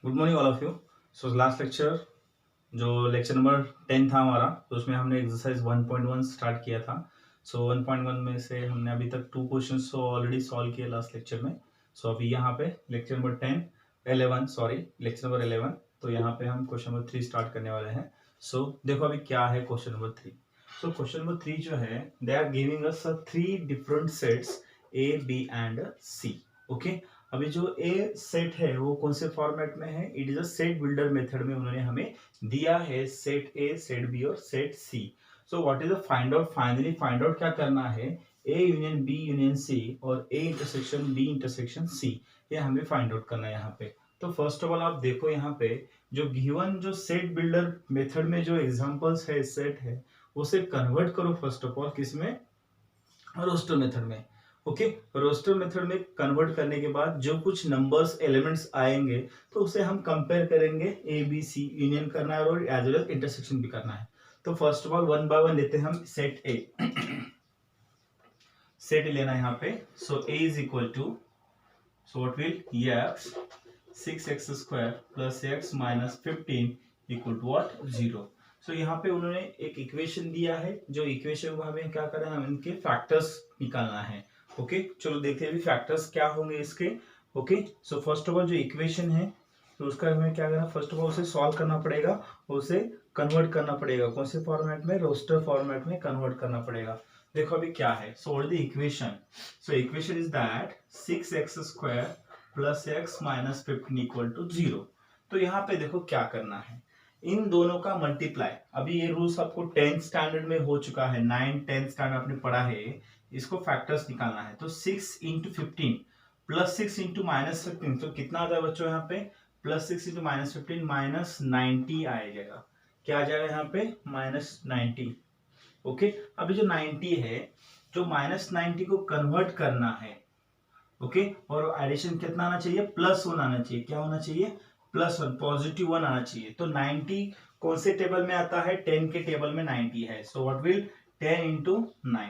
Good morning all of you. So last lecture जो lecture number 10 था हमारा, तो उसमें हमने एक्सरसाइज 1.1 स्टार्ट किया था। सो 1.1 में से हमने अभी तक 2 क्वेश्चंस तो ऑलरेडी सॉल्व किए लास्ट लेक्चर में। सो अभी यहाँ पे लेक्चर नंबर 11, तो यहाँ पे हम क्वेश्चन नंबर 3 स्टार्ट करने वाले हैं। सो देखो अभी क्या है question number 3। So question number 3 जो है, they are giving us 3 different sets A B and C. Okay, अभी जो ए सेट है वो कौन से फॉर्मेट में है? It is a set builder method में उन्होंने हमें दिया है सेट ए, सेट बी और set C. So what is the find out? Finally find out क्या करना है? A union B union C और A intersection B intersection C, ये हमें फाइंड आउट करना है यहाँ पे। तो फर्स्ट ऑफ ऑल आप देखो यहाँ पे जो गिवन जो सेट बिल्डर मेथड में जो एग्जांपल्स है, सेट है, उसे कन्वर्ट करो फर्स्ट ऑफ ऑल किसमें? रोस्टर मेथड में। ओके, रोस्टर मेथड में कन्वर्ट करने के बाद जो कुछ नंबर्स एलिमेंट्स आएंगे तो उसे हम कंपेयर करेंगे, ए बी सी यूनियन करना है और एज वेल एज इंटरसेक्शन भी करना है। तो first of all one by one लेते हैं हम सेट ए। सेट लेना है यहाँ पे। So A is equal to, so what will x 6x square plus x minus 15 equal to what? 0। So यहाँ पे उन्होंने एक इक्वेशन दिया है, जो इक्वेशन को हमें क्या करना है, हमें इनके फैक्टर्स निकालना है। ओके, चलो देखते हैं अभी फैक्टर्स क्या होंगे इसके। Okay, so first of all जो इक्वेशन है, तो उसका हमें क्या करना, फर्स्ट ऑफ ऑल उसे सॉल्व करना पड़ेगा, उसे कन्वर्ट करना पड़ेगा। कौन से फॉर्मेट में? रोस्टर फॉर्मेट में कन्वर्ट करना पड़ेगा। देखो अभी क्या है। So what is the equation? So equation is that 6x square plus x minus 15 equal to 0। तो यहाँ पे देखो क्या करना है, इन दोनों का मल्टीप्लाई। अभी ये रूल्स आपको 10th स्टैंडर्ड में हो चुका है, 9 10th स्टैंडर्ड आपने पढ़ा है। इसको फैक्टर्स निकालना है, तो 6 इंटू 15 प्लस 6 इंटू माइनस 15, तो कितना आता है बच्चों यहाँ पे? प्लस 6 इंटू माइनस 15 माइनस 90 आ जाएगा। क्या आ जाएगा यहाँ पे? माइनस 90। ओके, अभी जो 90 है, जो माइनस 90 को कन्वर्ट करना है। ओके, और एडिशन कितना आना चाहिए? प्लस 1 आना चाहिए। क्या होना चाहिए? प्लस 1, पॉजिटिव 1 आना चाहिए। तो 90 कौन से टेबल में आता है? 10 के टेबल में 90 है। So what will 10 into 9,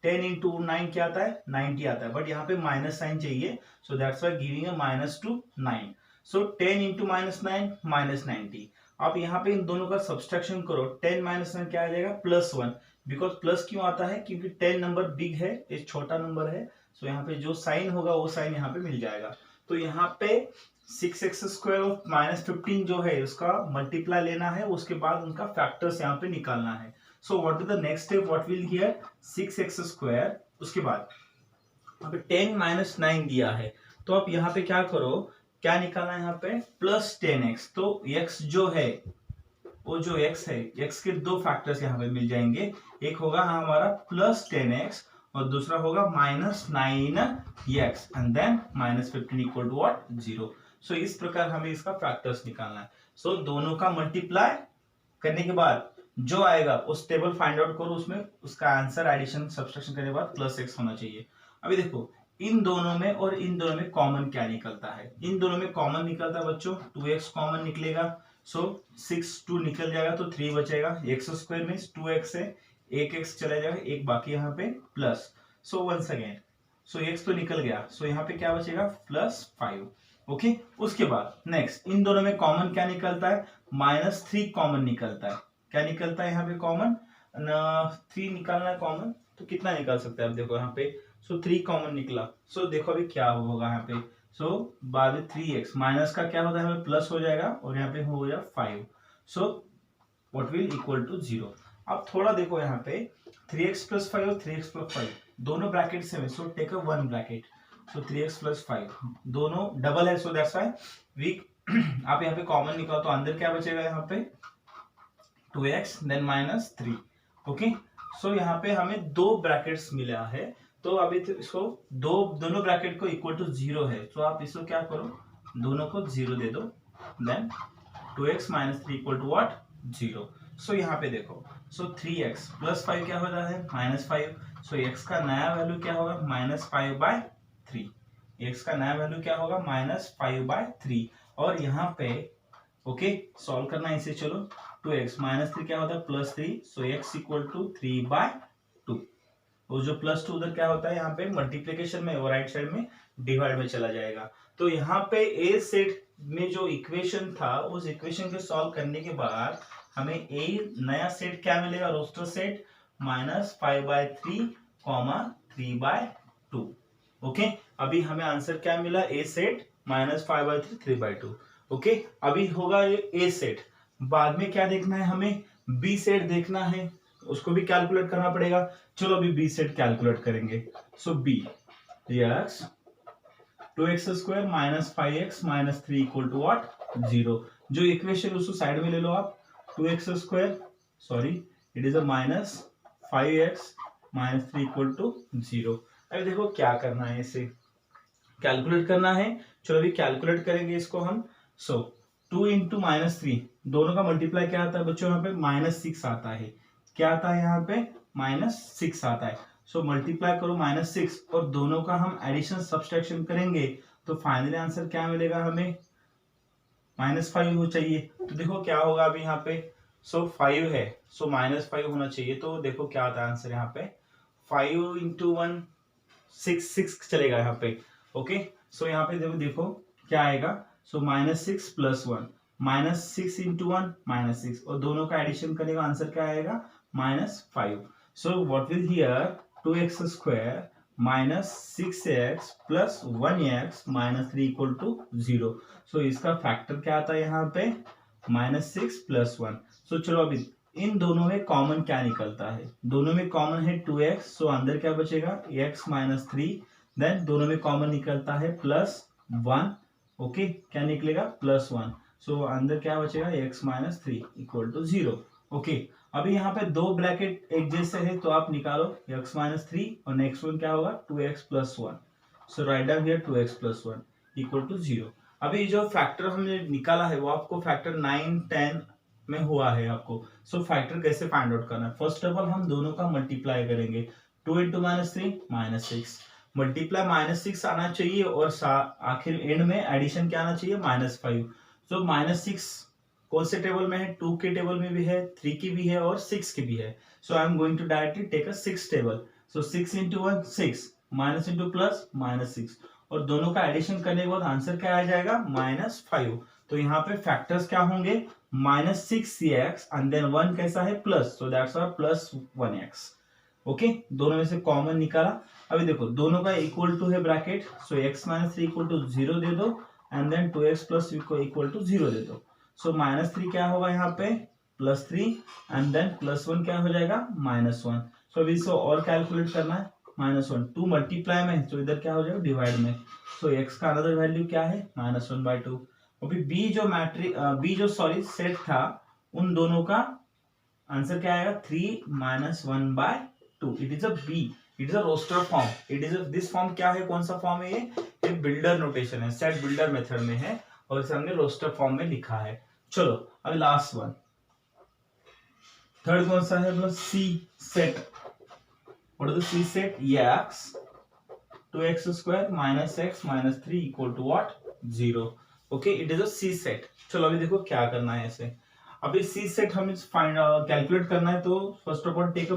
10 into 9 क्या आता है? 90 आता है, बट यहाँ पे माइनस साइन चाहिए, सो that's Y giving a minus two 9। So 10 into minus 9 minus 90। आप यहाँ पे इन दोनों का सब्सट्रैक्शन करो, 10 माइनस 9 क्या आ जाएगा? प्लस 1। बिकॉज प्लस क्यों आता है? क्योंकि 10 नंबर बिग है, एक छोटा नंबर है। सो यहाँ पे जो साइन होगा वो साइन यहाँ पे मिल जाएगा। तो यहाँ पे 6x स्क्वायर ऑफ माइनस 15 जो है उसका मल्टीप्लाई लेना है, उसके बाद उनका फैक्टर्स यहाँ पे निकालना है। So what is the next step? What will here 6x square, उसके बाद यहाँ पे 10 माइनस 9 दिया है, तो आप यहाँ पे क्या करो, क्या निकालना है यहाँ पे? Plus 10x। तो x जो है, वो जो x है, x के दो फैक्टर्स यहाँ पे मिल जाएंगे। एक होगा हमारा प्लस 10x और दूसरा होगा minus 9x and then minus 15 equal to what? 0। So इस प्रकार हमें इसका फैक्टर्स निकालना है। सो दोनों का मल्टीप्लाई करने के बाद जो आएगा उस टेबल फाइंड आउट करो, उसमें उसका आंसर एडिशन सब्सट्रैक्शन करने के बाद प्लस x होना चाहिए। अभी देखो इन दोनों में और इन दोनों में कॉमन क्या निकलता है? इन दोनों में कॉमन निकलता है बच्चों 2x कॉमन निकलेगा। सो 6 2 निकल जाएगा तो 3 बचेगा। एक्स स्क्वायर में 2x है, एक x चला जाएगा, एक बाकी यहाँ पे प्लस। सो वंस अगेन, सो x तो निकल गया, सो यहाँ पे क्या बचेगा? प्लस 5। ओके, उसके बाद नेक्स्ट इन दोनों में कॉमन क्या निकलता है? माइनस 3 कॉमन निकलता है। क्या निकलता है यहाँ पे? कॉमन 3 निकालना है कॉमन, तो कितना निकाल सकते हैं आप? देखो यहाँ पे, सो 3 कॉमन निकला। सो देखो अभी क्या होगा यहाँ पे। सो बाद में 3x माइनस का क्या होता है? हमें प्लस हो जाएगा और यहाँ पे हो गया 5। So what will equal to 0। अब थोड़ा देखो यहाँ पे 3x प्लस 5 और 3x प्लस 5 दोनों ब्रैकेट से, so take a one bracket. So 3x plus 5 दोनों डबल है, सो दैट्स व्हाई वी आप यहाँ पे कॉमन निकालो तो अंदर क्या बचेगा? यहाँ पे 2x देन माइनस 3। ओके, सो यहाँ पे हमें दो ब्रैकेट्स मिला है, तो अभी तो इसको दोनों ब्रैकेट को इक्वल टू 0 है, तो आप इसको क्या करो, दोनों को 0 दे दो, then 2x minus 3 equal to what? 0। So यहाँ पे देखो, सो 3x प्लस 5 क्या होता है? माइनस 5। सो x का नया वैल्यू क्या होगा? माइनस 5/3। x का नया वैल्यू क्या होगा? माइनस 5/3। और यहाँ पे ओके सॉल्व करना है इसे। चलो 2x माइनस 3 क्या होता है? Plus 3। So x equal to 3/2। और जो प्लस 2 उधर क्या होता है? यहाँ पे मल्टीप्लीकेशन में और राइट साइड में डिवाइड में चला जाएगा। तो यहाँ पे ए सेट में जो इक्वेशन था उस इक्वेशन को सॉल्व करने के बाद हमें ए नया सेट क्या मिलेगा, रोस्टर सेट -5/3 3/2। ओके, अभी हमें आंसर क्या मिला, ए सेट -5/3 3/2। ओके, अभी होगा ये ए सेट। बाद में क्या देखना है, हमें बी सेट देखना है, उसको भी कैलकुलेट करना पड़ेगा। चलो अभी बी सेट कैलकुलेट करेंगे। So B is 2x² - 5x - 3 equal to what, 0। जो इक्वेशन उसको साइड में ले लो आप, 2x², sorry it is a -5x - 3 equal to 0। अभी देखो क्या करना है, इसे कैलकुलेट करना है। चलो अभी कैलकुलेट करेंगे इसको हम। सो 2 इंटू -3, दोनों का मल्टीप्लाई क्या आता है बच्चों, यहाँ पे -6 आता है। क्या आता है यहाँ पे, -6 आता है। सो मल्टीप्लाई करो -6 और दोनों का हम एडिशन सब्सट्रैक्शन करेंगे तो फाइनली आंसर क्या मिलेगा हमें, -5 हो चाहिए। तो देखो क्या होगा अभी यहाँ पे, सो 5 है, सो -5 होना चाहिए। तो देखो क्या आता है आंसर यहाँ पे, 5 इंटू 1 6 चलेगा यहाँ पे। ओके, सो यहाँ पे देखो क्या आएगा, सो -6 + 1, -6 इंटू 1 -6 और दोनों का एडिशन करने का आंसर क्या आएगा, -5। So what will here 2x² -6x + 1x - 3 equal to 0। So इसका फैक्टर क्या आता है यहाँ पे, -6 + 1। सो चलो अभी इन दोनों में कॉमन क्या निकलता है, दोनों में कॉमन है 2x, सो अंदर क्या बचेगा, x - 3। देन दोनों में कॉमन निकलता है +1। ओके, क्या निकलेगा, +1। सो अंदर क्या बचेगा, x - 3 इक्वल टू 0। ओके, अभी यहाँ पे दो ब्रैकेट एक जैसे है तो आप निकालो x - 3 और नेक्स्ट वन क्या होगा, 2x + 1। So right down here 2x + 1 equal to 0। अभी जो फैक्टर हमने निकाला है वो आपको फैक्टर 9 10 में हुआ है आपको। सो फैक्टर कैसे फाइंड आउट करना है, फर्स्ट ऑफ ऑल हम दोनों का मल्टीप्लाई करेंगे। 2 इंटू -3 -6, मल्टीप्लाई -6 आना चाहिए और आखिर एंड में एडिशन क्या आना चाहिए, -5। सो -6 कौन से टेबल में है, 2 के टेबल में भी है, 3 की भी है और 6 की भी है। So I am going to directly take a 6 table. So 6 into 1 6, minus into plus -6 और दोनों का एडिशन करने के बाद आंसर क्या आ जाएगा, -5। तो यहाँ पे फैक्टर्स क्या होंगे, -6x एंड देन 1 कैसा है, plus, so that's our +1x। Okay, दोनों में से कॉमन निकाला। अभी देखो दोनों का इक्वल टू है bracket, so x - 3 equal to 0 दे दो and then 2x + equal to 0 दे दो। सो -3 क्या होगा यहाँ पे, +3 एंड देन +1 क्या हो जाएगा, -1। सो अभी इसको और कैलकुलेट करना है, -1 2 मल्टीप्लाई में तो इधर क्या हो जाएगा, डिवाइड में। सो x का अनदर वैल्यू क्या है, -1/2। अभी बी जो सेट था उन दोनों का आंसर क्या आएगा, 3 - 1/2। It is a B, it is a roster form, it is this form क्या है, कौन सा फॉर्म है ये बिल्डर नोटेशन है, सेट बिल्डर मेथड में है और इसे हमने रोस्टर फॉर्म में लिखा है। चलो अब लास्ट वन, थर्ड कौन सा है, मतलब C set. What is the C set, x 2x² - x - 3 equal to what, 0। Okay, it is a C set. चलो अभी देखो क्या करना है इसे। अभी सी सेट हमें फाइंड कैलकुलेट करना है तो first of all take a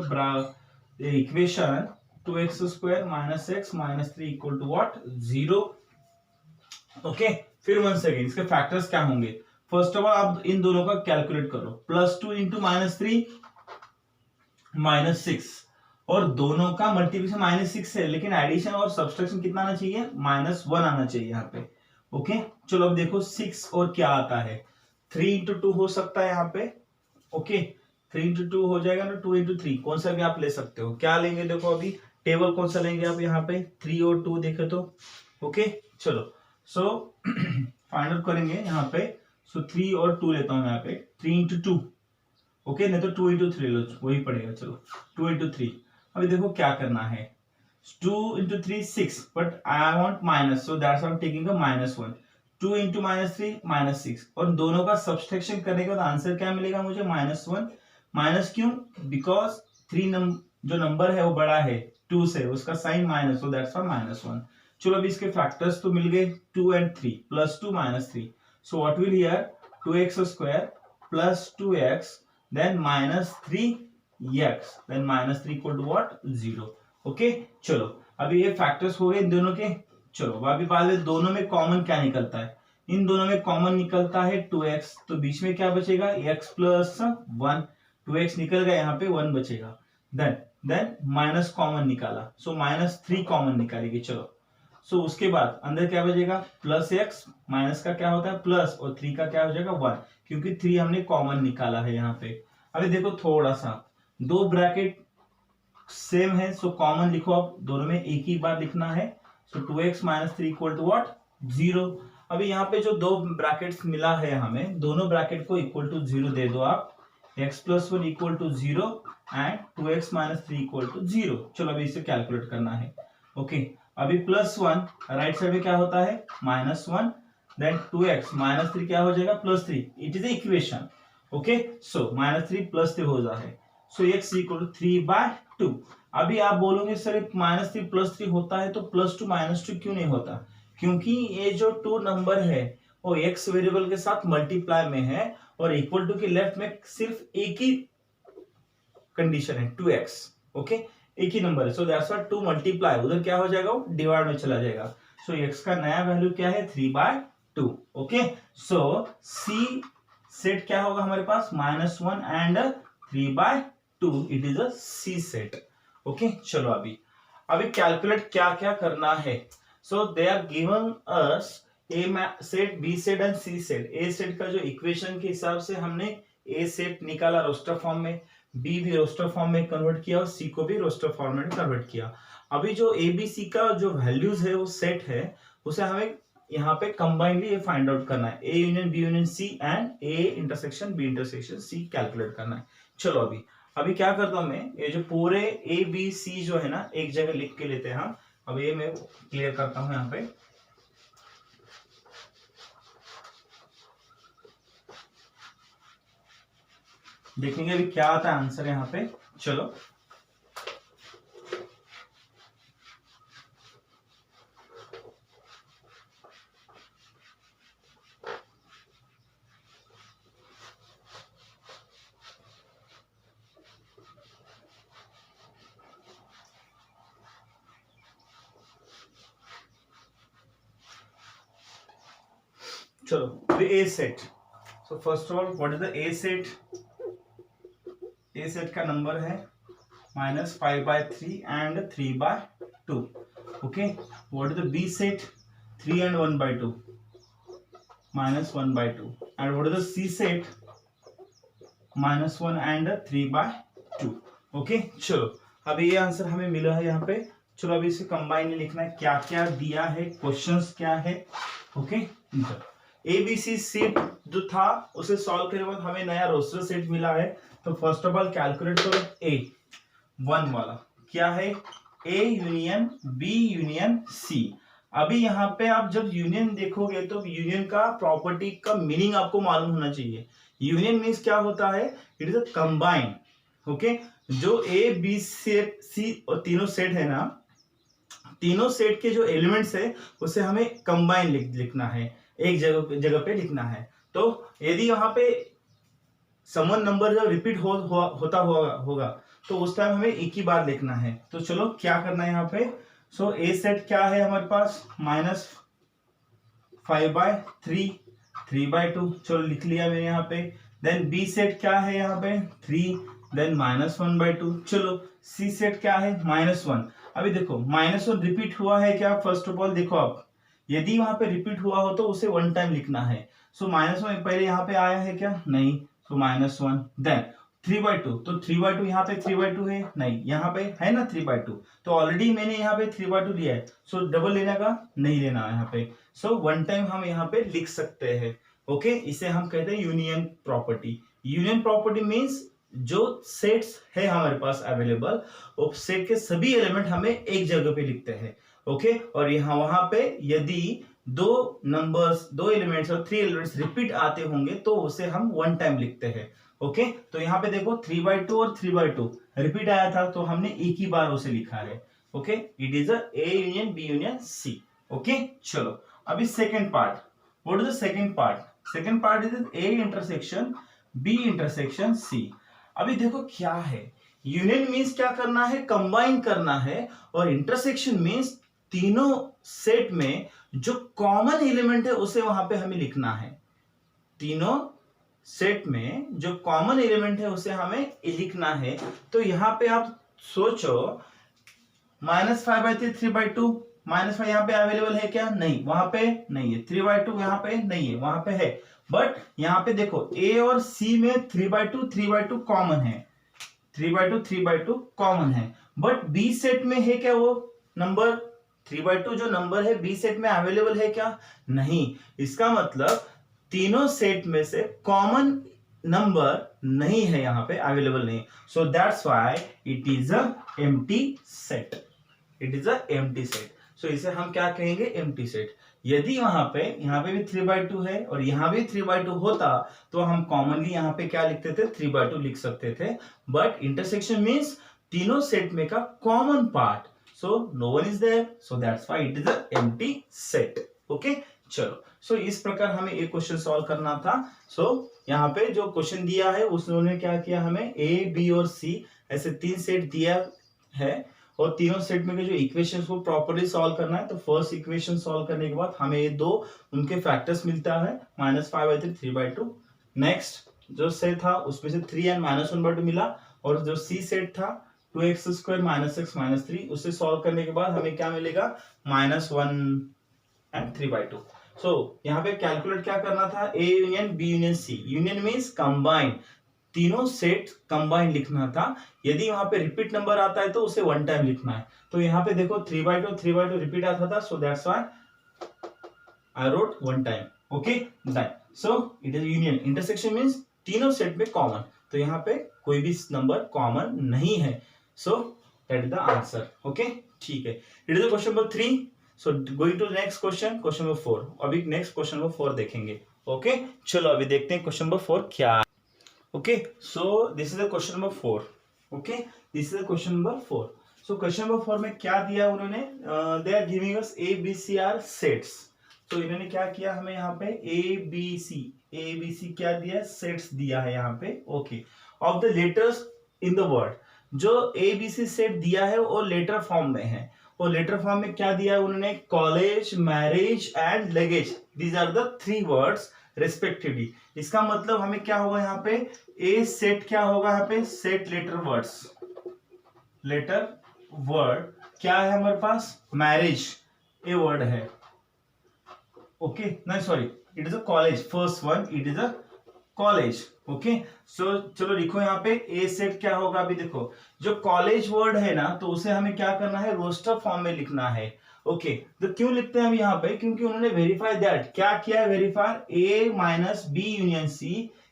equation 2x² - x - 3 equal to what, 0। Okay, फिर वन सेकेंड इसके फैक्टर्स क्या होंगे, फर्स्ट ऑफ ऑल आप इन दोनों का कैलकुलेट करो, +2 इंटू -3 -6 और दोनों का मल्टीप्लिकेशन -6 है लेकिन एडिशन और सब्सट्रैक्शन कितना आना चाहिए, -1 आना चाहिए यहाँ पे। ओके, चलो अब देखो 6 और क्या आता है, 3 इंटू 2 हो सकता है यहाँ पे। ओके, 3 इंटू 2 हो जाएगा ना, 2 इंटू 3 कौन सा भी आप ले सकते हो, क्या लेंगे देखो अभी टेबल कौन सा लेंगे आप यहाँ पे, 3 और 2 देखे तो। ओके, चलो सो फाइंड आउट करेंगे यहाँ पे। सो 3 और 2 लेता हूँ यहाँ पे, 3 इंटू 2। ओके, नहीं तो 2 इंटू 3 लो, वही पड़ेगा। चलो 2 इंटू 3, अभी देखो क्या करना है, 2 into 3 6 but I want minus, so that's I am taking a -1। 2 into -3 -6 और दोनों का सब्सट्रैक्शन करने के बाद आंसर क्या मिलेगा मुझे, -1। माइनस क्यों, बिकॉज 3 जो नंबर है वो बड़ा है 2 से, उसका sign minus, so that's y -1। चलो अभी इसके फैक्टर्स तो मिल गए 2 and 3, +2 -3। So what will here 2x² + 2x then -3x then -3 equal to what, 0। Okay, चलो अभी ये फैक्टर्स हो गए इन दोनों के। चलो अभी बात है दोनों में कॉमन क्या निकलता है, इन दोनों में कॉमन निकलता है 2x, तो बीच में क्या बचेगा x प्लस 1, 2x निकल गया, यहाँ पे 1 बचेगा। देन माइनस कॉमन निकाला, सो -3 कॉमन निकालेगी। चलो सो उसके बाद अंदर क्या बचेगा प्लस x, माइनस का क्या होता है प्लस, और 3 का क्या हो जाएगा 1, क्योंकि 3 हमने कॉमन निकाला है यहाँ पे। अभी देखो थोड़ा सा, दो ब्रैकेट सेम है, सो कॉमन लिखो, अब दोनों में एक ही बार लिखना है। सो 2x - 3 इक्वल टू व्हाट 0। अभी यहाँ पे जो दो ब्रैकेट्स मिला है हमें, दोनों ब्रैकेट को इक्वल टू 0 दे दो आप, x + 1 equal to 0 and 2x - 3 equal to 0। चलो अभी इसे कैलकुलेट करना है। ओके अभी +1 राइट साइड में क्या होता है -1, देन 2x - 3 क्या हो जाएगा +3, it is equation. Okay so -3 +3 हो जाता है, सो x = 3/2। अभी आप बोलोगे सर -3 +3 होता है तो +2 -2 क्यों नहीं होता, क्योंकि ये जो 2 नंबर है वो x वेरिएबल के साथ मल्टीप्लाई में है, और इक्वल टू के लेफ्ट में सिर्फ एक ही कंडीशन है 2x। ओके एक ही नंबर है, सो दैट्स व्हाई 2 मल्टीप्लाई, उधर क्या हो जाएगा वो डिवाइड में चला जाएगा। सो x का नया वैल्यू क्या है 3/2। ओके सो c सेट क्या होगा हमारे पास -1 and 3/2, it is a c set. Okay चलो अभी कैलकुलेट क्या क्या करना है। So they are given us A set, B set and C set. A set का जो इक्वेशन के हिसाब से हमने ए सेट निकाला रोस्टर फॉर्म में, बी भी रोस्टर फॉर्म में कन्वर्ट किया और सी को भी रोस्टर फॉर्म में कन्वर्ट किया। अभी जो ए बी सी का जो वैल्यूज है वो सेट है, उसे हमें यहाँ पे कंबाइनली ये फाइंड आउट करना है, A union B union C and A intersection B intersection C calculate करना है। चलो अभी क्या करता हूं मैं, ये जो पूरे ए बी सी जो है ना एक जगह लिख के लेते हैं हम। अब ये मैं क्लियर करता हूं यहाँ पे। देखेंगे अभी क्या आता है आंसर यहाँ पे। चलो चलो A set. So first of all what is the A set? A set का नंबर है -5/3 and 3/2। Okay what is the B set? 3 and 1/2 -1/2। And what is the C set? -1 and 3/2। Okay चलो अभी ये answer हमें मिला है यहाँ पे। चलो अभी इसे कंबाइन लिखना है, क्या क्या दिया है, क्वेश्चंस क्या है। Okay A B C set जो था उसे सॉल्व करने के बाद हमें नया रोस्टर सेट मिला है। तो फर्स्ट ऑफ ऑल कैलकुलेट करो ए 1 वाला क्या है, A union B union C. अभी यहाँ पे आप जब यूनियन देखोगे तो यूनियन का प्रॉपर्टी का मीनिंग आपको मालूम होना चाहिए। यूनियन मीन्स क्या होता है, it is a combine. Okay जो ए बी सेट सी और तीनों सेट है ना, तीनों सेट के जो एलिमेंट्स है उसे हमें कंबाइन लिखना है, एक जगह पे लिखना है। तो यदि यहाँ पे समवन नंबर जब रिपीट होता होगा तो उस टाइम हमें एक ही बार लिखना है। तो चलो क्या करना है यहाँ पे। सो ए सेट क्या है हमारे पास -5/3 3/2, चलो लिख लिया मैंने यहाँ पे। देन बी सेट क्या है यहाँ पे 3, देन -1/2। चलो सी सेट क्या है -1। अभी देखो -1 रिपीट हुआ है क्या, फर्स्ट ऑफ ऑल देखो आप, यदि वहां पे रिपीट हुआ हो तो उसे 1 टाइम लिखना है। सो -1 पहले यहाँ पे आया है क्या, नहीं, सो -1। देन 3/2, तो 3/2 यहाँ पे 3/2 है, नहीं यहाँ पे है ना 3/2, तो ऑलरेडी मैंने यहाँ पे 3/2 लिया है, सो डबल लेने का नहीं लेना यहाँ पे। सो 1 टाइम हम यहाँ पे लिख सकते हैं। ओके इसे हम कहते हैं union property. Union property means जो सेट्स है हमारे पास अवेलेबल, वो सेट के सभी एलिमेंट हमें एक जगह पे लिखते हैं। ओके और यहाँ वहां पे यदि दो नंबर्स, दो एलिमेंट्स और 3 एलिमेंट्स रिपीट आते होंगे तो उसे हम 1 टाइम लिखते हैं। ओके तो यहाँ पे देखो 3/2 और 3/2 रिपीट आया था तो हमने एक ही बार उसे लिखा है। Okay it is a A union B union C. Okay चलो अभी second part. What is the second part? Second part is A intersection B intersection C. अभी देखो क्या है, यूनियन मीन्स क्या करना है, कंबाइन करना है, और इंटरसेक्शन मीन्स तीनों सेट में जो कॉमन एलिमेंट है उसे वहां पे हमें लिखना है। तीनों सेट में जो कॉमन एलिमेंट है उसे हमें लिखना है। तो यहां पे आप सोचो, -5/3 3/2, -5 यहाँ पे अवेलेबल है क्या? नहीं, वहां पे नहीं है। 3/2 यहाँ पे नहीं है, वहां पे है। बट यहाँ पे देखो A और C में 3/2 कॉमन है, 3/2 कॉमन है। बट B सेट में है क्या वो नंबर? 3/2 जो नंबर है B सेट में अवेलेबल है क्या? नहीं। इसका मतलब तीनों सेट में से कॉमन नंबर नहीं है, यहाँ पे अवेलेबल नहीं। So that's why it is a empty set. It is a empty set. So इसे हम क्या कहेंगे? Empty set. यदि यहाँ पे भी 3/2 है और यहाँ भी 3/2 होता तो हम कॉमनली यहाँ पे क्या लिखते थे? 3/2 लिख सकते थे। बट इंटरसेक्शन मीन्स तीनों सेट में का common part, so no one is there, so that's why it is a empty set. Okay, चलो। सो इस प्रकार हमें एक क्वेश्चन सॉल्व करना था। सो यहाँ पे जो क्वेश्चन दिया है उसने क्या किया, हमें ए बी और सी ऐसे 3 सेट दिया है और तीनों सेट में के जो इक्वेशंस को प्रॉपर्ली सॉल्व करना है। तो फर्स्ट इक्वेशन सॉल्व करने के बाद हमें ये दो उनके फैक्टर्स मिलता है, -5/3 3/2। नेक्स्ट जो सेट था उसमें से 3 एंड -1/2 मिला, और जो सी सेट था 2x² -x -3, उसे सॉल्व करने के बाद हमें क्या मिलेगा? -1 एंड 3/2। सो यहाँ पे कैलकुलेट क्या करना था? A union B union C। Union means combine, तीनों सेट कंबाइन लिखना था। यदि वहां पे रिपीट नंबर आता है तो उसे वन टाइम लिखना है। तो यहाँ पे देखो 3/2 रिपीट आता था, so that's why I wrote one time. Okay, done. So it is union. Intersection means तीनों सेट में कॉमन, तो यहाँ पे कोई भी नंबर कॉमन नहीं है। So that is the answer. Okay, ठीक है। It is question number 3। So going to next question, question number 4। अभी नेक्स्ट क्वेश्चन नंबर 4 देखेंगे। ओके, चलो अभी देखते हैं क्वेश्चन नंबर 4 क्या। Okay, so this is the question number 4. Okay, this is the question number 4. So question number 4 में क्या दिया उन्होंने? They are giving us A, B, C are sets. तो इन्होंने क्या किया हमें यहाँ पे A, B, C क्या दिया? सेट्स दिया है यहाँ पे। Okay, of the letters in the word. जो A, B, C सेट दिया है वो लेटर फॉर्म में है। और लेटर फॉर्म में क्या दिया उन्होंने? College, marriage and luggage. These are the 3 words respectively. इसका मतलब हमें क्या होगा यहाँ पे? ए सेट क्या होगा यहाँ पे? Set letter words. Letter word क्या है हमारे पास? मैरिज ए वर्ड है। ओके, नहीं sorry, it is a college. First one, it is a college. Okay, so चलो लिखो यहाँ पे ए सेट क्या होगा। अभी देखो जो कॉलेज वर्ड है ना, तो उसे हमें क्या करना है? रोस्टर फॉर्म में लिखना है। ओके, तो क्यों लिखते हैं हम यहाँ पे? क्योंकि उन्होंने वेरीफाई दैट, क्या किया है? Verify A - B union C,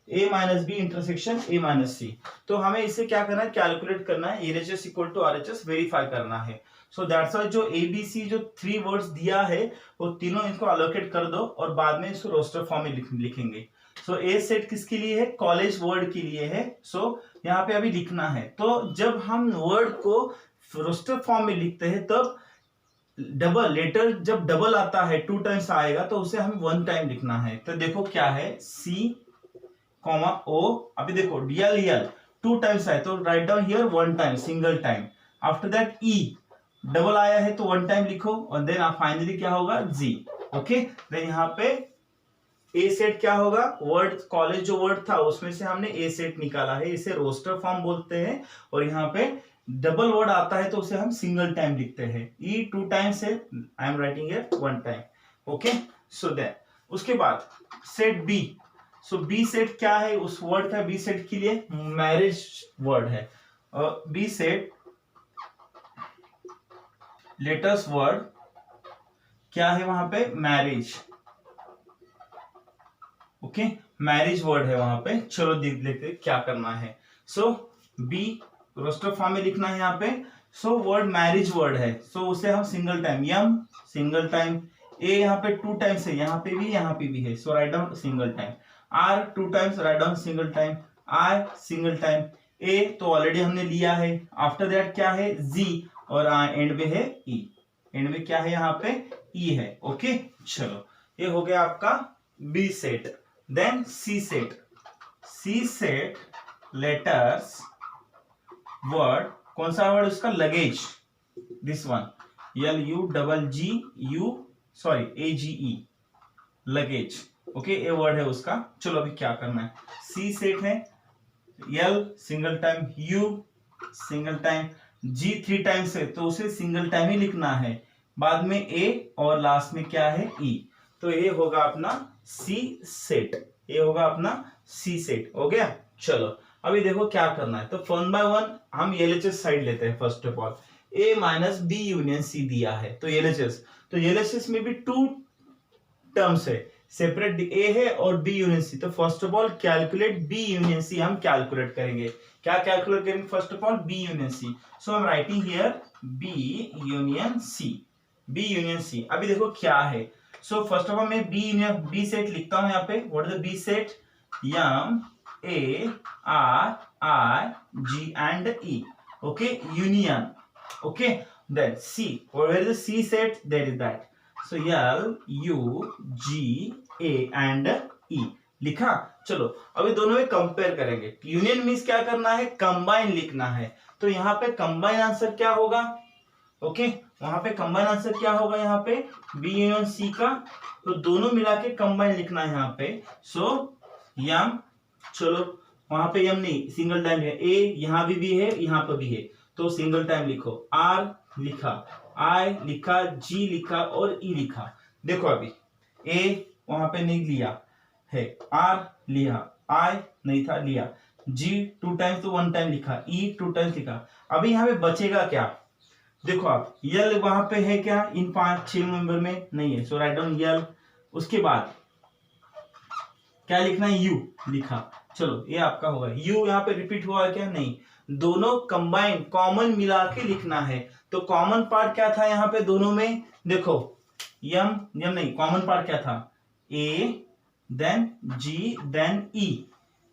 A - B intersection A - C। तो हमें इसे क्या करना है? कैलकुलेट करना है। LHS = RHS वेरीफाई करना है। सो दैट्स व्हाई जो ABC जो 3 वर्ड्स दिया है वो तीनों इनको अलोकेट कर दो और बाद में इसको रोस्टर फॉर्म में लिखेंगे। सो ए सेट किसके लिए है? कॉलेज वर्ड के लिए है। सो यहाँ पे अभी लिखना है। तो जब हम वर्ड को रोस्टर फॉर्म में लिखते हैं तब डबल लेटर जब डबल आता है 2 टाइम्स आएगा तो उसे हमें 1 टाइम लिखना है। तो देखो क्या है? C, O। अभी देखो DL 2 टाइम्स आए तो right down here 1 time, single time. After that E double आया है तो 1 टाइम लिखो, और देन फाइनली क्या होगा? G। ओके, देन यहाँ पे ए सेट क्या होगा? वर्ड कॉलेज जो वर्ड था उसमें से हमने ए सेट निकाला है, इसे रोस्टर फॉर्म बोलते हैं। और यहाँ पे डबल वर्ड आता है तो उसे हम सिंगल टाइम लिखते हैं। ई 2 टाइम्स है, आई am writing here 1 time. Okay, so that उसके बाद सेट बी। सो बी सेट क्या है? उस वर्ड का बी सेट के लिए मैरिज वर्ड है। बी सेट लेटेस्ट वर्ड क्या है वहां पे? मैरिज। ओके, मैरिज वर्ड है वहां पे। चलो देख लेते क्या करना है। सो बी रोस्टर फॉर्म में लिखना है यहाँ पे। सो वर्ड मैरिज वर्ड है, सो उसे हम single time, M single time. A यहाँ पे 2 टाइम्स है, यहाँ पे भी है, so right down single time. R 2 times, write down single time. I single time. A तो ऑलरेडी हमने लिया है। आफ्टर दैट क्या है? जी, और एंड में है ई। एंड में क्या है यहाँ पे? ई है। ओके, चलो ये हो गया आपका बी सेट। देन सी सेट। सी सेट लेटर्स वर्ड, कौन सा वर्ड उसका? Luggage. This one LUGGU sorry AGE luggage, okay ये वर्ड है उसका। चलो अभी क्या करना है, सी सेट है, L single time, U single time, G 3 times है तो उसे सिंगल टाइम ही लिखना है, बाद में A और लास्ट में क्या है E। तो ये होगा अपना C सेट, ये होगा अपना C सेट, हो गया। चलो अभी देखो क्या करना है, तो 1 by 1 हम LHS साइड लेते हैं। First of all A minus B union C दिया है तो LHS में भी 2 टर्म्स है, सेपरेट ए है और बी यूनियन सी। तो first of all calculate B union C हम कैलकुलेट करेंगे। क्या कैलकुलेट करेंगे, first of all B union C. So I am writing here B union C, B union C. अभी देखो क्या है, सो फर्स्ट ऑफ ऑल मैं बी सेट लिखता हूं यहाँ पे। What is the B set, M A R I G and E, okay union, okay then C, where is the C set, that is that. So L U G A and E लिखा। चलो अभी दोनों में compare करेंगे। Union means क्या करना है, combine लिखना है। तो यहाँ पे कंबाइन आंसर क्या होगा, ओके वहां पे कंबाइन आंसर क्या होगा, यहाँ पे B यूनियन C का, तो दोनों मिला के कंबाइन लिखना है यहाँ पे। सो यम, चलो वहां पे यम नहीं, सिंगल टाइम है, A यहाँ भी है, यहाँ पर भी है, तो सिंगल टाइम लिखो। R लिखा, I लिखा, G लिखा और E लिखा। देखो अभी A वहां पे नहीं लिया है, R लिया, I नहीं था लिया, G 2 टाइम्स तो 1 टाइम लिखा, E 2 टाइम्स लिखा। अभी यहाँ पे बचेगा क्या, देखो आप L वहां पे है क्या, इन 5-6 मेंबर में नहीं है, सो राइट डाउन L। उसके बाद क्या लिखना है, U लिखा। चलो ये आपका होगा, U यहाँ पे रिपीट हुआ है क्या, नहीं, दोनों कंबाइन कॉमन मिला के लिखना है। तो कॉमन पार्ट क्या था यहाँ पे दोनों में, देखो यम नहीं, कॉमन पार्ट क्या था, A देन G देन E।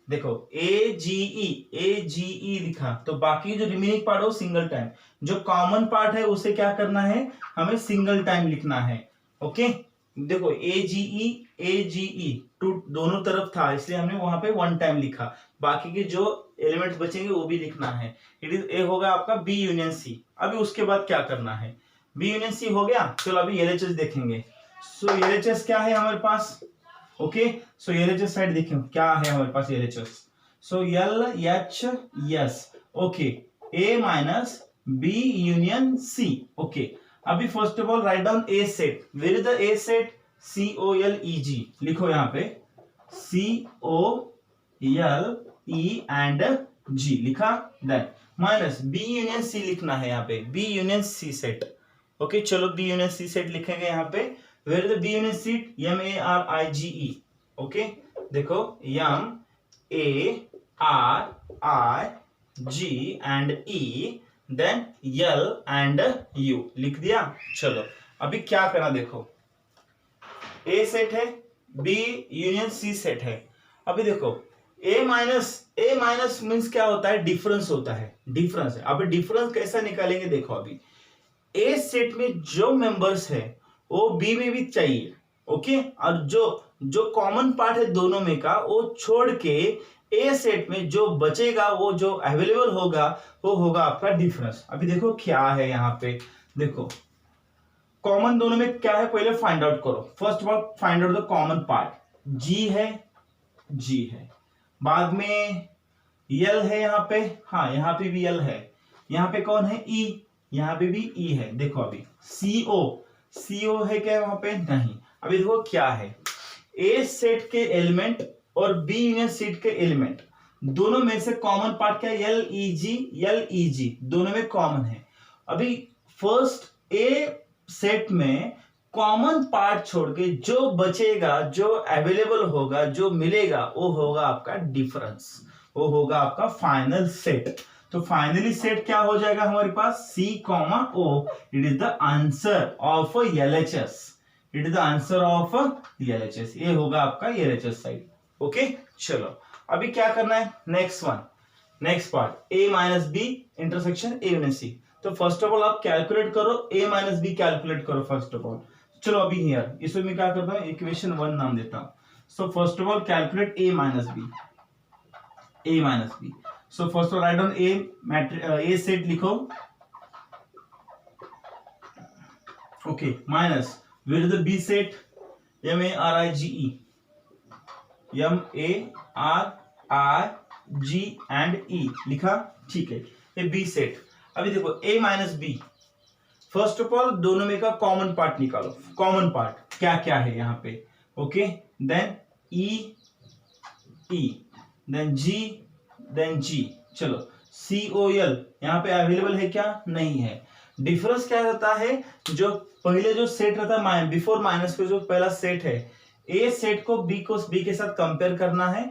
देखो AGE लिखा, तो बाकी जो रिमेनिंग पार्ट हो सिंगल टाइम, जो कॉमन पार्ट है उसे क्या करना है, हमें सिंगल टाइम लिखना है, ओके। देखो AGE दोनों तरफ था, इसलिए हमने वहां पे 1 टाइम लिखा, बाकी के जो एलिमेंट्स बचेंगे वो भी लिखना है। इट इज ए होगा आपका B यूनियन C। अभी उसके बाद क्या करना है, B यूनियन C हो गया। चलो अभी LHS देखेंगे। सो LHS क्या है हमारे पास, ओके सो LHS साइड देखें क्या है हमारे पास LHS। सो LHS, okay A minus B union C, okay. अभी first of all write down A set, where is the A सेट, COLEG लिखो यहाँ पे, COLE एंड G लिखा, then minus B union C लिखना है यहाँ पे, B union C set, okay. चलो B यूनियन C सेट लिखेंगे यहाँ पे, where is the B union C, MARIGE, okay. देखो MARIG and E then L and U लिख दिया। चलो अभी क्या करना, देखो A सेट है, B यूनियन C सेट है। अभी देखो A माइनस मीन्स क्या होता है, डिफरेंस होता है, डिफरेंस है। अभी डिफरेंस कैसा निकालेंगे, देखो अभी A सेट में जो मेंबर्स है वो B में भी चाहिए, ओके। और जो कॉमन पार्ट है दोनों में का वो छोड़ के A सेट में जो बचेगा, वो जो अवेलेबल होगा वो होगा आपका डिफरेंस। अभी देखो क्या है यहाँ पे, देखो कॉमन दोनों में क्या है, पहले फाइंड आउट करो। First of all find out the common part, G है, बाद में L है यहाँ पे, हाँ यहाँ पे भी L है, यहाँ पे कौन है, E, यहाँ पे भी E है। देखो अभी CO है क्या वहां पे, नहीं। अभी देखो क्या है, A सेट के एलिमेंट और B यूनियन सेट के एलिमेंट दोनों में से कॉमन पार्ट क्या है, LEG दोनों में कॉमन है। अभी फर्स्ट A सेट में कॉमन पार्ट छोड़ के जो बचेगा, जो अवेलेबल होगा, जो मिलेगा, वो होगा आपका डिफरेंस, वो होगा आपका फाइनल सेट। तो फाइनली सेट क्या हो जाएगा हमारे पास, C, O। It is the answer of LHS, it is the answer of LHS, ये होगा आपका LHS साइड, ओके। चलो अभी क्या करना है, next part A minus B intersection A union C। तो फर्स्ट ऑफ ऑल आप कैलकुलेट करो, A माइनस B कैलकुलेट करो फर्स्ट ऑफ ऑल। चलो अभी हियर इसमें मैं क्या करता हूँ, इक्वेशन 1 नाम देता हूँ। So first of all calculate A minus B। So first of write down A set लिखो, okay, minus Where is the B set? MARIGE. MARIG and E लिखा, ठीक है, ये B सेट। अभी देखो A minus B, first of all दोनों में का कॉमन पार्ट निकालो। कॉमन पार्ट क्या क्या है यहाँ पे, okay, then E then G then G। चलो COL यहाँ पे अवेलेबल है क्या, नहीं है। डिफरेंस क्या रहता है, जो पहले जो सेट रहता है बिफोर माइनस का जो पहला सेट है, ए सेट को बी के साथ कंपेयर करना है।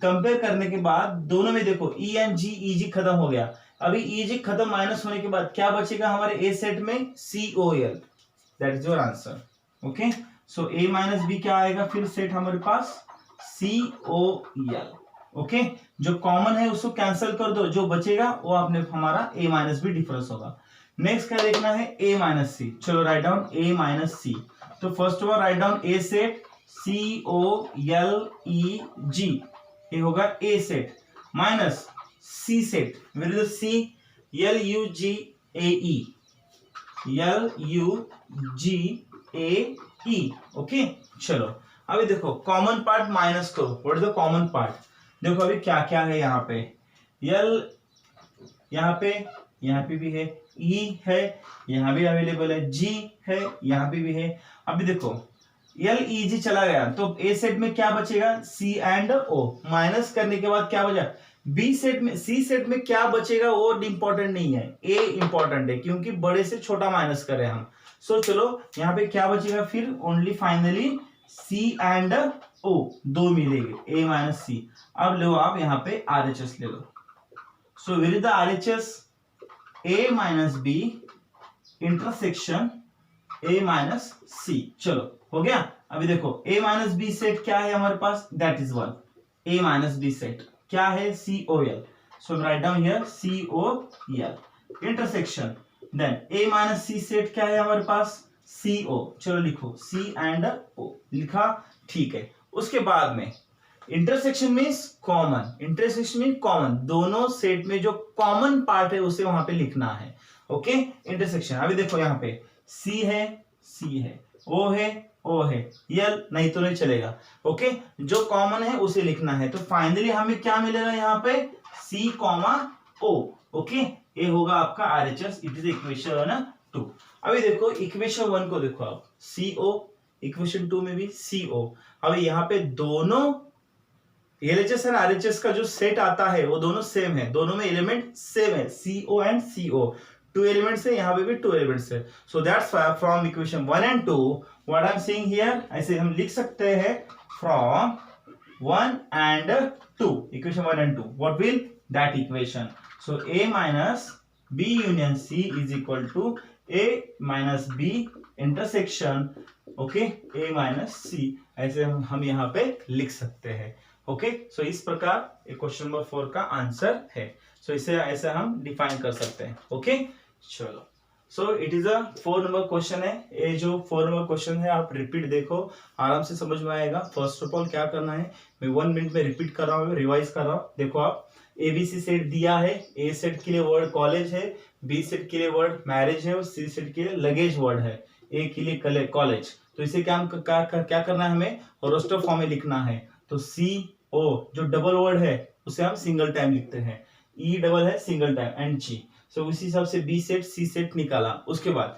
कंपेयर करने के बाद दोनों में देखो ई एंड जी, ई जी खत्म हो गया। अभी ई जी खत्म, माइनस होने के बाद क्या बचेगा हमारे ए सेट में, COL। That is your answer. Okay, so A minus B क्या आएगा फिर सेट हमारे पास, COL। ओके, जो कॉमन है उसको कैंसिल कर दो, जो बचेगा वो आपने हमारा ए माइनस बी डिफरेंस होगा। नेक्स्ट क्या देखना है, ए माइनस सी। चलो write down A minus C. तो first of all write down A set COLEG, ये होगा A set, minus C set, where is C, LUGAE। Okay, चलो अभी देखो कॉमन पार्ट माइनस करो। What is the common part, देखो अभी क्या क्या है यहाँ पे, L यहाँ पे भी है, E है, यहाँ भी अवेलेबल है, G है, यहाँ पे भी है। अभी देखो LEG चला गया तो ए सेट में क्या बचेगा, C एंड O। माइनस करने के बाद क्या बचा, बी सेट में, सी सेट में क्या बचेगा वो इंपॉर्टेंट नहीं है, ए इंपॉर्टेंट है, क्योंकि बड़े से छोटा माइनस करें हम। सो चलो यहाँ पे क्या बचेगा फिर, only finally C and O, दो मिलेंगे, A माइनस C। अब लो आप यहाँ पे RHS ले लो। So where is the RHS, A minus B intersection A minus C। चलो हो गया। अभी देखो A माइनस बी सेट क्या है हमारे पास, that is 1। A minus B set क्या है, COL। So right down here COL intersection. Then A minus C set क्या है हमारे पास, CO। चलो लिखो C एंड O, लिखा, ठीक है। उसके बाद में intersection means common, intersection mean common, दोनों सेट में जो कॉमन पार्ट है उसे वहां पे लिखना है। Okay, intersection. अभी देखो यहाँ पे C है, O है, L नहीं तो नहीं चलेगा। ओके, जो कॉमन है उसे लिखना है। तो फाइनली हमें क्या मिलेगा यहाँ पे, C, O। ओके, ये होगा आपका RHS। It is equation 2। अभी देखो इक्वेशन 1 को देखो आप, CO, इक्वेशन 2 में भी CO। अभी यहाँ पे दोनों LHS और RHS का जो सेट आता है वो दोनों सेम है, दोनों में एलिमेंट सेम है, CO एंड CO। 2 एलिमेंट्स है, यहाँ पे भी 2 एलिमेंट्स है। So that's why from equation 1 and 2 what I am saying here, ऐसे हम लिख सकते हैं from 1 and 2, equation 1 and 2 what will that equation. So A minus B union C is equal to A minus B intersection, okay, A minus C। ऐसे हम यहाँ पे लिख सकते हैं। ओके, सो इस प्रकार क्वेश्चन नंबर 4 का आंसर है। सो इसे ऐसे हम डिफाइन कर सकते हैं। ओके, चलो, सो it is a 4 number question है। ये जो 4 नंबर क्वेश्चन है आप रिपीट देखो, आराम से समझ में आएगा। फर्स्ट ऑफ ऑल क्या करना है, मैं 1 मिनट में रिपीट कर रहा हूँ, रिवाइज कर रहा हूँ। देखो आप, ABC सेट दिया है, A सेट के लिए वर्ड कॉलेज है, B सेट के लिए वर्ड मैरिज है और C सेट के लिए लगेज वर्ड है, A के लिए कॉलेज। तो इसे क्या करना है, हमें रोस्टर फॉर्म में लिखना है। तो CO जो डबल वर्ड है उसे हम सिंगल टाइम लिखते हैं, E डबल है सिंगल टाइम एंड G। सो उसी हिसाब से B सेट C सेट निकाला। उसके बाद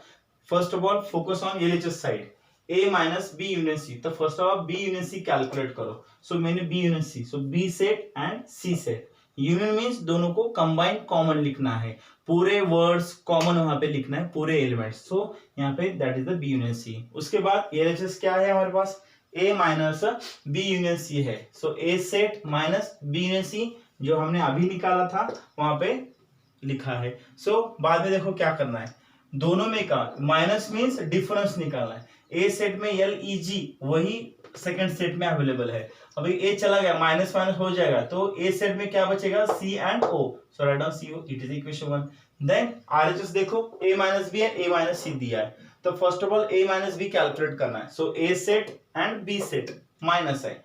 first of all focus on LHS side, A minus B union C। तो first of all B union C calculate करो। सो मैंने B union C, so B set and C set. Union means दोनों को combine common लिखना है, पूरे words common वहां पे लिखना है, पूरे एलिमेंट्स। सो यहाँ पे that is the B union C। उसके बाद LHS क्या है हमारे पास, A minus B union C है। So A set minus B union C जो हमने अभी निकाला था वहां पे लिखा है। सो बाद में देखो क्या करना है, दोनों में का माइनस मीन्स डिफरेंस निकालना है। A सेट में LEG वही सेकंड सेट में अवेलेबल है। अभी A चला गया, माइनस माइनस हो जाएगा, तो A सेट में क्या बचेगा, C and O। So right down CO, it is equation 1। Then RHS देखो, A माइनस B है, A माइनस C दिया है। तो first of all A minus B calculate करना है। So A set and B set minus है,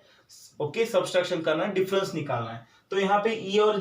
okay, subtraction करना है, डिफरेंस निकालना है। तो यहाँ पे E और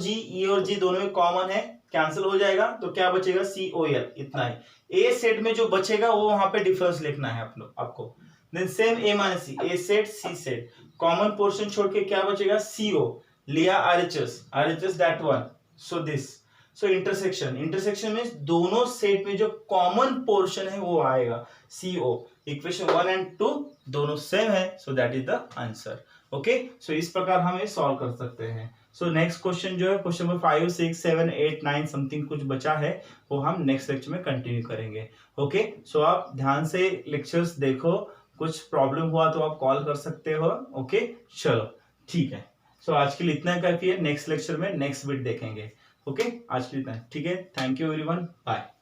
G दोनों में कॉमन है, कैंसिल हो जाएगा तो क्या बचेगा COL, इतना ही। ए सेट में जो बचेगा वो वहां पे डिफरेंस लिखना है आपको। Then same A minus C, A set C set, common portion छोड़ के क्या बचेगा CO, लिया RHS that one, so this. So intersection means दोनों सेट में जो कॉमन पोर्शन है वो आएगा CO। इक्वेशन 1 एंड 2 दोनों सेम है, so that is the answer. Okay, so इस प्रकार हम ये सॉल्व कर सकते हैं। सो नेक्स्ट क्वेश्चन जो है क्वेश्चन नंबर 5, 6, 7, 8, 9 समथिंग कुछ बचा है, वो हम नेक्स्ट लेक्चर में कंटिन्यू करेंगे। ओके, सो आप ध्यान से लेक्चर्स देखो, कुछ प्रॉब्लम हुआ तो आप कॉल कर सकते हो। ओके, चलो ठीक है। सो आज के लिए इतना काफी है, नेक्स्ट लेक्चर में नेक्स्ट बिट देखेंगे। ओके, आज के लिए इतना, ठीक है। Thank you everyone, bye.